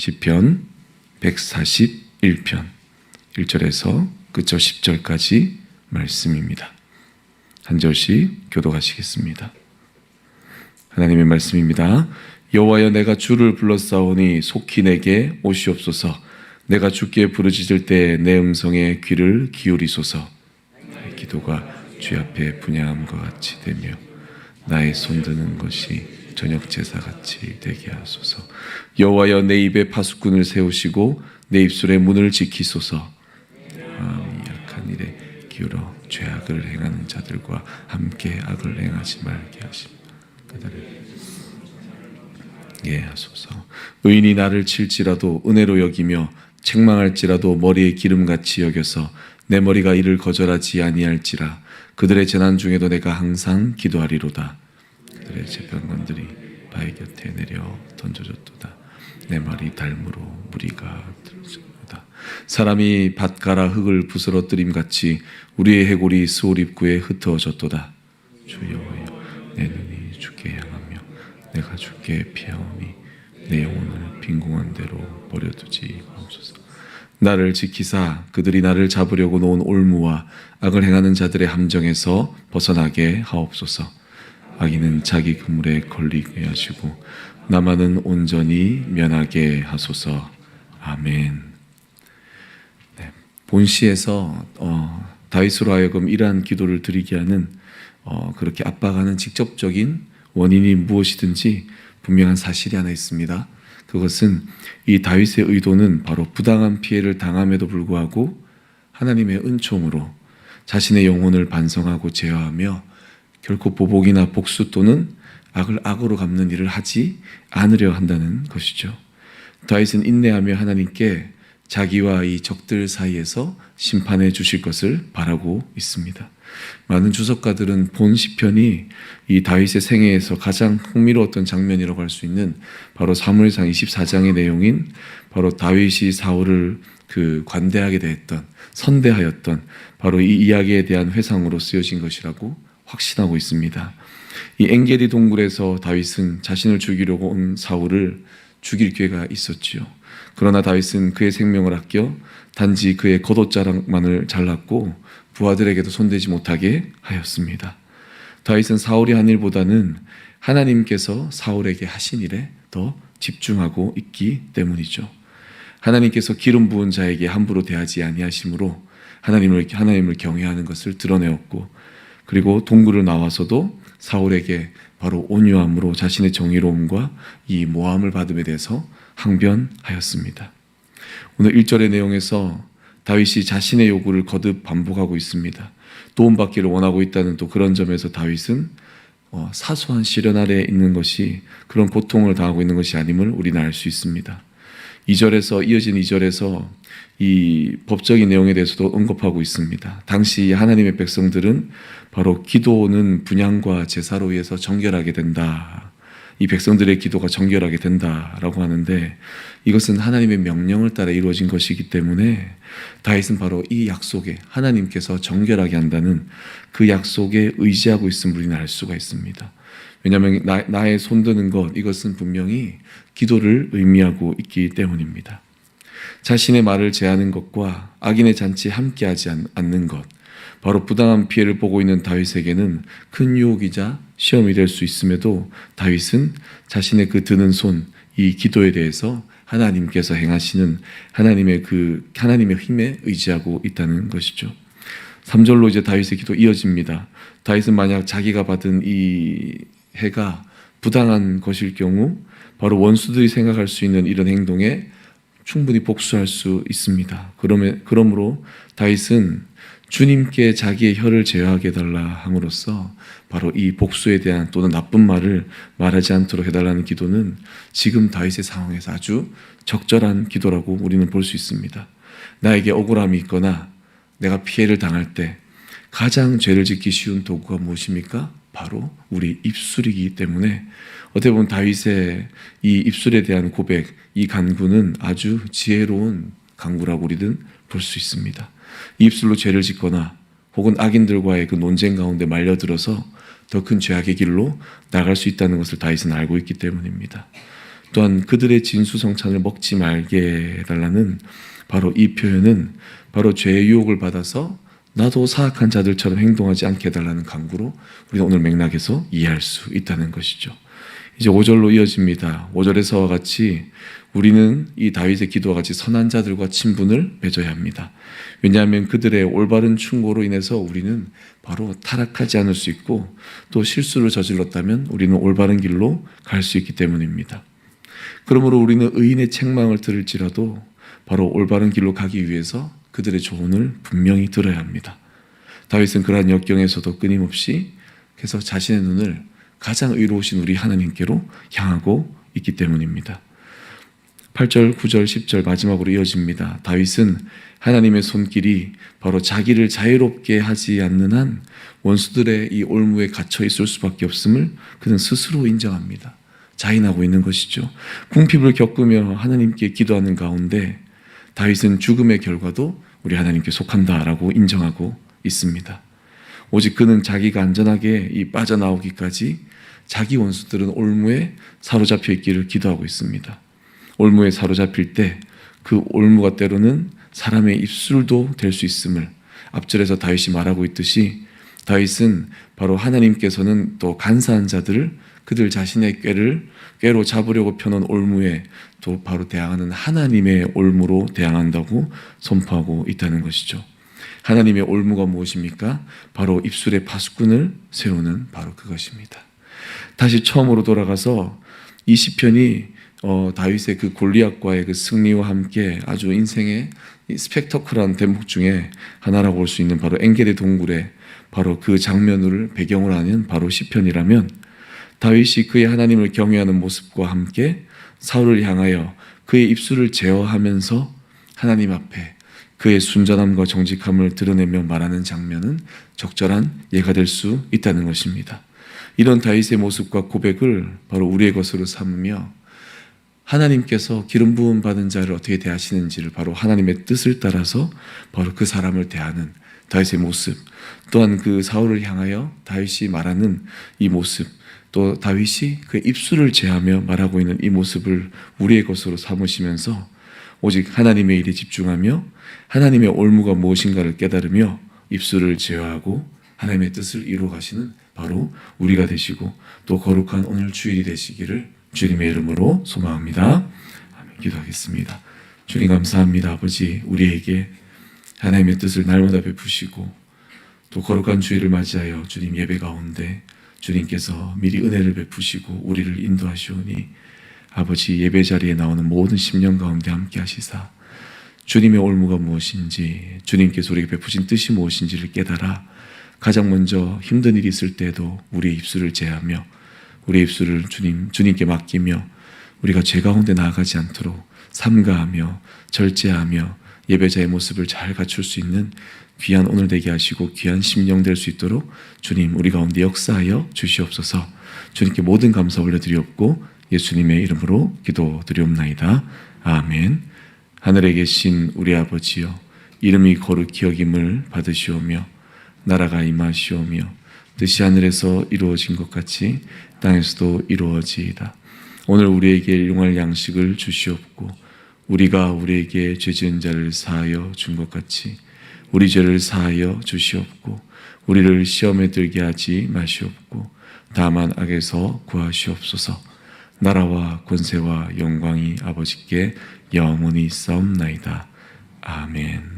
시편 141편 1절에서 끝절 10절까지 말씀입니다. 한 절씩 교독하시겠습니다. 하나님의 말씀입니다. 여호와여, 내가 주를 불렀사오니 속히 내게 오시옵소서. 내가 주께 부르짖을 때 내 음성에 귀를 기울이소서. 나의 기도가 주 앞에 분향함과 같이 되며 나의 손드는 것이 저녁 제사같이 되게 하소서. 여호와여, 내 입에 파수꾼을 세우시고 내 입술의 문을 지키소서. 마음이 약한 일에 기울어 죄악을 행하는 자들과 함께 악을 행하지 말게 하시며 그들을 하소서. 의인이 나를 칠지라도 은혜로 여기며 책망할지라도 머리에 기름같이 여겨서 내 머리가 이를 거절하지 아니할지라. 그들의 재난 중에도 내가 항상 기도하리로다. 그들의 재병건들이 바위 곁에 내려 던져졌도다. 내 말이 달무로 무리가 들어졌도다. 사람이 밭가라 흙을 부스러뜨림 같이 우리의 해골이 스올 입구에 흩어졌도다. 주 여호와여, 내 눈이 주께 향하며 내가 주께 피하오니 내 영혼을 빈궁한 대로 버려두지 마옵소서. 나를 지키사 그들이 나를 잡으려고 놓은 올무와 악을 행하는 자들의 함정에서 벗어나게 하옵소서. 악인은 자기 그물에 걸리게 하시고 나만은 온전히 면하게 하소서. 아멘. 본시에서 다윗으로 하여금 이러한 기도를 드리게 하는 그렇게 압박하는 직접적인 원인이 무엇이든지 분명한 사실이 하나 있습니다. 그것은 이 다윗의 의도는 바로 부당한 피해를 당함에도 불구하고 하나님의 은총으로 자신의 영혼을 반성하고 제어하며 결코 보복이나 복수 또는 악을 악으로 갚는 일을 하지 않으려 한다는 것이죠. 다윗은 인내하며 하나님께 자기와 이 적들 사이에서 심판해 주실 것을 바라고 있습니다. 많은 주석가들은 본 시편이 이 다윗의 생애에서 가장 흥미로웠던 장면이라고 할 수 있는 바로 사무엘상 24장의 내용인 바로 다윗이 사울을 관대하게 대했던, 선대하였던 바로 이 이야기에 대한 회상으로 쓰여진 것이라고 확신하고 있습니다. 이 엔게디 동굴에서 다윗은 자신을 죽이려고 온 사울을 죽일 기회가 있었지요. 그러나 다윗은 그의 생명을 아껴 단지 그의 겉옷자락만을 잘랐고 부하들에게도 손대지 못하게 하였습니다. 다윗은 사울이 한 일보다는 하나님께서 사울에게 하신 일에 더 집중하고 있기 때문이죠. 하나님께서 기름 부은 자에게 함부로 대하지 아니하심으로 하나님을 경외하는 것을 드러내었고, 그리고 동굴을 나와서도 사울에게 바로 온유함으로 자신의 정의로움과 이 모함을 받음에 대해서 항변하였습니다. 오늘 1절의 내용에서 다윗이 자신의 요구를 거듭 반복하고 있습니다. 도움받기를 원하고 있다는 또 그런 점에서 다윗은 사소한 시련 아래에 있는 것이 그런 고통을 당하고 있는 것이 아님을 우리는 알 수 있습니다. 2절에서 이어진 2절에서 이 법적인 내용에 대해서도 언급하고 있습니다. 당시 하나님의 백성들은 바로 기도는 분향과 제사로 의해서 정결하게 된다. 이 백성들의 기도가 정결하게 된다라고 하는데 이것은 하나님의 명령을 따라 이루어진 것이기 때문에 다윗은 바로 이 약속에 하나님께서 정결하게 한다는 그 약속에 의지하고 있음을 우리는 알 수가 있습니다. 왜냐하면 나의 손드는 것, 이것은 분명히 기도를 의미하고 있기 때문입니다. 자신의 말을 제하는 것과 악인의 잔치에 함께하지 않는 것, 바로 부당한 피해를 보고 있는 다윗에게는 큰 유혹이자 시험이 될 수 있음에도 다윗은 자신의 그 드는 손, 이 기도에 대해서 하나님께서 행하시는 하나님의 힘에 의지하고 있다는 것이죠. 3절로 이제 다윗의 기도 이어집니다. 다윗은 만약 자기가 받은 이 해가 부당한 것일 경우 바로 원수들이 생각할 수 있는 이런 행동에 충분히 복수할 수 있습니다. 그러므로 다윗은 주님께 자기의 혀를 제어하게 해달라 함으로써 바로 이 복수에 대한 또는 나쁜 말을 말하지 않도록 해달라는 기도는 지금 다윗의 상황에서 아주 적절한 기도라고 우리는 볼 수 있습니다. 나에게 억울함이 있거나 내가 피해를 당할 때 가장 죄를 짓기 쉬운 도구가 무엇입니까? 바로 우리 입술이기 때문에 어떻게 보면 다윗의 이 입술에 대한 고백, 이 간구는 아주 지혜로운 간구라고 우리는 볼 수 있습니다. 이 입술로 죄를 짓거나 혹은 악인들과의 그 논쟁 가운데 말려들어서 더 큰 죄악의 길로 나갈 수 있다는 것을 다윗은 알고 있기 때문입니다. 또한 그들의 진수성찬을 먹지 말게 해달라는 바로 이 표현은 바로 죄의 유혹을 받아서 나도 사악한 자들처럼 행동하지 않게 해달라는 강구로 우리는 오늘 맥락에서 이해할 수 있다는 것이죠. 이제 5절로 이어집니다. 5절에서와 같이 우리는 이 다윗의 기도와 같이 선한 자들과 친분을 맺어야 합니다. 왜냐하면 그들의 올바른 충고로 인해서 우리는 바로 타락하지 않을 수 있고, 또 실수를 저질렀다면 우리는 올바른 길로 갈 수 있기 때문입니다. 그러므로 우리는 의인의 책망을 들을지라도 바로 올바른 길로 가기 위해서 그들의 조언을 분명히 들어야 합니다. 다윗은 그러한 역경에서도 끊임없이 그래서 자신의 눈을 가장 의로우신 우리 하나님께로 향하고 있기 때문입니다. 8절, 9절, 10절 마지막으로 이어집니다. 다윗은 하나님의 손길이 바로 자기를 자유롭게 하지 않는 한 원수들의 이 올무에 갇혀 있을 수밖에 없음을 그는 스스로 인정합니다. 자인하고 있는 것이죠. 궁핍을 겪으며 하나님께 기도하는 가운데 다윗은 죽음의 결과도 우리 하나님께 속한다라고 인정하고 있습니다. 오직 그는 자기가 안전하게 빠져나오기까지 자기 원수들은 올무에 사로잡혀 있기를 기도하고 있습니다. 올무에 사로잡힐 때 그 올무가 때로는 사람의 입술도 될 수 있음을 앞절에서 다윗이 말하고 있듯이, 다윗은 바로 하나님께서는 또 간사한 자들을 그들 자신의 꾀로 잡으려고 펴놓은 올무에 또 바로 대항하는 하나님의 올무로 대항한다고 선포하고 있다는 것이죠. 하나님의 올무가 무엇입니까? 바로 입술의 파수꾼을 세우는 바로 그것입니다. 다시 처음으로 돌아가서 이 시편이 다윗의 그 골리앗과의 그 승리와 함께 아주 인생의 스펙터클한 대목 중에 하나라고 볼 수 있는 바로 엔겔의 동굴에 바로 그 장면을 배경으로 하는 바로 시편이라면, 다윗이 그의 하나님을 경외하는 모습과 함께 사울을 향하여 그의 입술을 제어하면서 하나님 앞에 그의 순전함과 정직함을 드러내며 말하는 장면은 적절한 예가 될 수 있다는 것입니다. 이런 다윗의 모습과 고백을 바로 우리의 것으로 삼으며 하나님께서 기름 부음 받은 자를 어떻게 대하시는지를 바로 하나님의 뜻을 따라서 바로 그 사람을 대하는 다윗의 모습, 또한 그 사울을 향하여 다윗이 말하는 이 모습, 또 다윗이 그 입술을 제하며 말하고 있는 이 모습을 우리의 것으로 삼으시면서 오직 하나님의 일에 집중하며 하나님의 올무가 무엇인가를 깨달으며 입술을 제어하고 하나님의 뜻을 이루어 가시는 바로 우리가 되시고 또 거룩한 오늘 주일이 되시기를 주님의 이름으로 소망합니다. 아멘. 기도하겠습니다. 주님 감사합니다. 아버지, 우리에게 하나님의 뜻을 날마다 베푸시고 또 거룩한 주일을 맞이하여 주님 예배 가운데 주님께서 미리 은혜를 베푸시고 우리를 인도하시오니 아버지, 예배 자리에 나오는 모든 심령 가운데 함께 하시사 주님의 올무가 무엇인지, 주님께서 우리에게 베푸신 뜻이 무엇인지를 깨달아 가장 먼저 힘든 일이 있을 때에도 우리의 입술을 제하며 우리의 입술을 주님께 맡기며 우리가 죄 가운데 나아가지 않도록 삼가하며 절제하며 예배자의 모습을 잘 갖출 수 있는 귀한 오늘 되게 하시고 귀한 심령 될 수 있도록 주님 우리 가운데 역사하여 주시옵소서. 주님께 모든 감사 올려드리옵고 예수님의 이름으로 기도드리옵나이다. 아멘. 하늘에 계신 우리 아버지여, 이름이 거룩히 여김을 받으시오며 나라가 임하시오며 뜻이 하늘에서 이루어진 것 같이 땅에서도 이루어지이다. 오늘 우리에게 일용할 양식을 주시옵고 우리가 우리에게 죄 지은 자를 사하여 준 것 같이 우리 죄를 사하여 주시옵고 우리를 시험에 들게 하지 마시옵고 다만 악에서 구하시옵소서. 나라와 권세와 영광이 아버지께 영원히 있사옵나이다. 아멘.